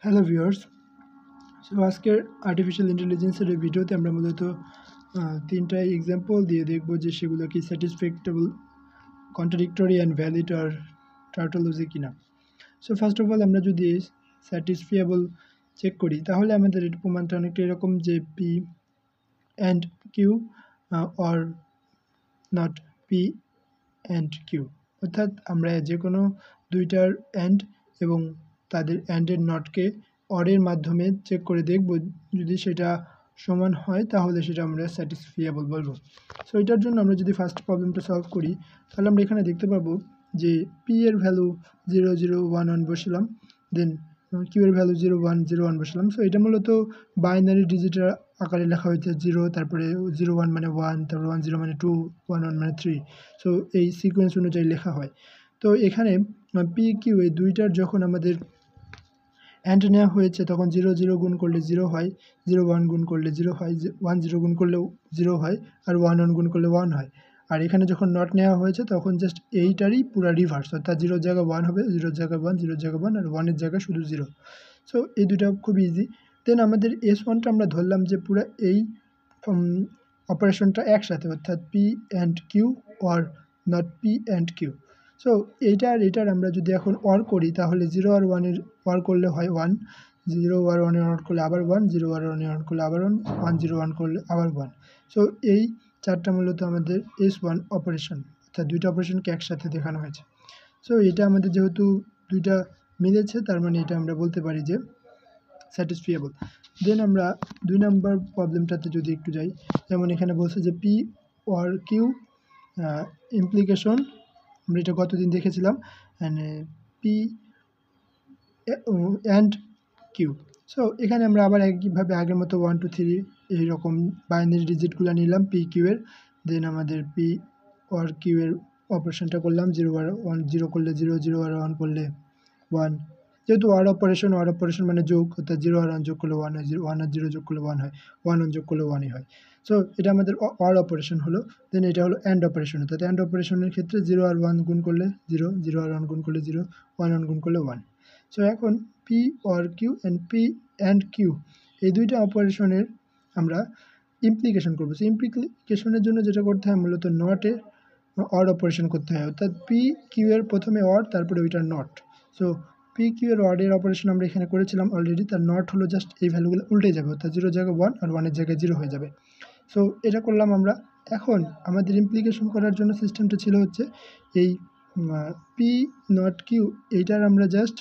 Hello viewers. So আজকের artificial ইন্টেলিজেন্সের এই ভিডিওতে আমরা মূলত তিনটা এক্সাম্পল দিয়ে দেখব যে সেগুলো কি স্যাটিসফ্যাক্টেবল, কন্ট্রাডিক্টরি অ্যান্ড ভ্যালিড আর টার্টোলজি কিনা। সো ফার্স্ট অফ অল আমরা যদি স্যাটিসফিয়েবল চেক করি তাহলে আমাদের এর প্রমাণটা অনেকটা এরকম যে P and Q or not P and Q, অর্থাৎ আমরা যে কোনো দুইটার অ্যান্ড এবং তাদের অ্যান্ডের নটকে অরের মাধ্যমে চেক করে দেখব, যদি সেটা সমান হয় তাহলে সেটা আমরা স্যাটিসফিয়েবল বলবো। সো এটার জন্য আমরা যদি ফার্স্ট প্রবলেমটা সলভ করি তাহলে আমরা এখানে দেখতে পাবো যে পি এর ভ্যালু 0 0 1 1 বসালাম, দেন কিউ এর ভ্যালু 0 1 0 1 বসালাম। সো এটা মূলত বাইনারি ডিজিটের আকারে লেখা হয়েছে, 0 তারপরে 0 1 মানে 1, তারপরে 1 0 মানে 2, 1 1 মানে 3। সো এই সিকোয়েন্স অনুযায়ী লেখা হয়। তো এখানে পি কিউ এই দুইটার যখন আমাদের অ্যান্ড নেওয়া হয়েছে তখন 0 0 গুণ করলে 0 হয়, 0 1 গুণ করলে 0 হয়, 1 0 গুণ করলেও 0 হয়, আর 1 1 গুণ করলে 1 হয়। আর এখানে যখন নট নেওয়া হয়েছে তখন জাস্ট এইটারই পুরো রিভার্স, অর্থাৎ 0 জায়গায় 1 হবে, 0 জায়গায় 1, 0 জায়গায় 1, আর 1 এর জায়গায় শুধু 0। সো এই দুটা খুব ইজি। দেন আমাদের S1টা আমরা ধরলাম যে পুরো এই অপারেশনটা একসাথে, অর্থাৎ P and Q or not P and Q. So এইটার আমরা যদি এখন অর করি তাহলে 0 আর 1-এর অর করলে হয় 1, 0 আর 1-এর অর করলে আবার 1, 0 আর 1-এর অর করলে আবার 1, 1 0 1 করলে আবার 1। সো এই চারটা মূলত আমাদের S1 অপারেশন, অর্থাৎ দুইটা অপারেশনকে একসাথে দেখানো হয়েছে। সো এটা আমাদের যেহেতু দুইটা মিলেছে তার মানে এটা আমরা বলতে পারি যে স্যাটিসফিয়েবল। দেন আমরা 2 নাম্বার প্রবলেমটাতে যদি একটু যাই, যেমন এখানে বলছে যে পি অর কিউ ইমপ্লিকেশন, আমরা এটা গতদিন দেখেছিলাম, পি অ্যান্ড কিউ। সো এখানে আমরা আবার একইভাবে আগের মতো 1 2 3 এইরকম বাইনারি ডিজিটগুলো নিলাম পি কিউ এর, দেন আমাদের পি অর কিউ এর অপারেশনটা করলাম, 0 আর 1 0 করলে 0, 0 আর 1 করলে 1। যেহেতু ওয়ার অপারেশন মানে যোগ, অর্থাৎ 0 আর 1 যোগ করলে 1 হয়, 1 আর 0 যোগ করলে 1 হয়, 1 1 যোগ করলে 1ই হয়। সো এটা আমাদের ওয়ার অপারেশন হলো। দেন এটা হলো অ্যান্ড অপারেশন, অর্থাৎ অ্যান্ড অপারেশনের ক্ষেত্রে 0 আর 1 গুণ করলে 0, 0 আর 1 গুণ করলে 0, 1 1 গুণ করলে 1। সো এখন P or Q and Q এই দুইটা অপারেশনের আমরা ইমপ্লিকেশন করবো। সো ইমপ্লিকেশনের জন্য যেটা করতে হয় মূলত নটে অর অপারেশন করতে হয়, অর্থাৎ পি কিউ এর প্রথমে অর তারপরে ওইটার নট। সো পি কিউ এর অর্ডের অপারেশন আমরা এখানে করেছিলাম অলরেডি, তার নট হলো জাস্ট এই ভ্যালুগুলো উল্টে যাবে, অর্থাৎ 0 জায়গায় 1 আর 1-এর জায়গায় 0 হয়ে যাবে। সো এটা করলাম আমরা। এখন আমাদের ইমপ্লিকেশন করার জন্য সিস্টেমটা ছিল হচ্ছে এই পি নট কিউ, এইটার আমরা জাস্ট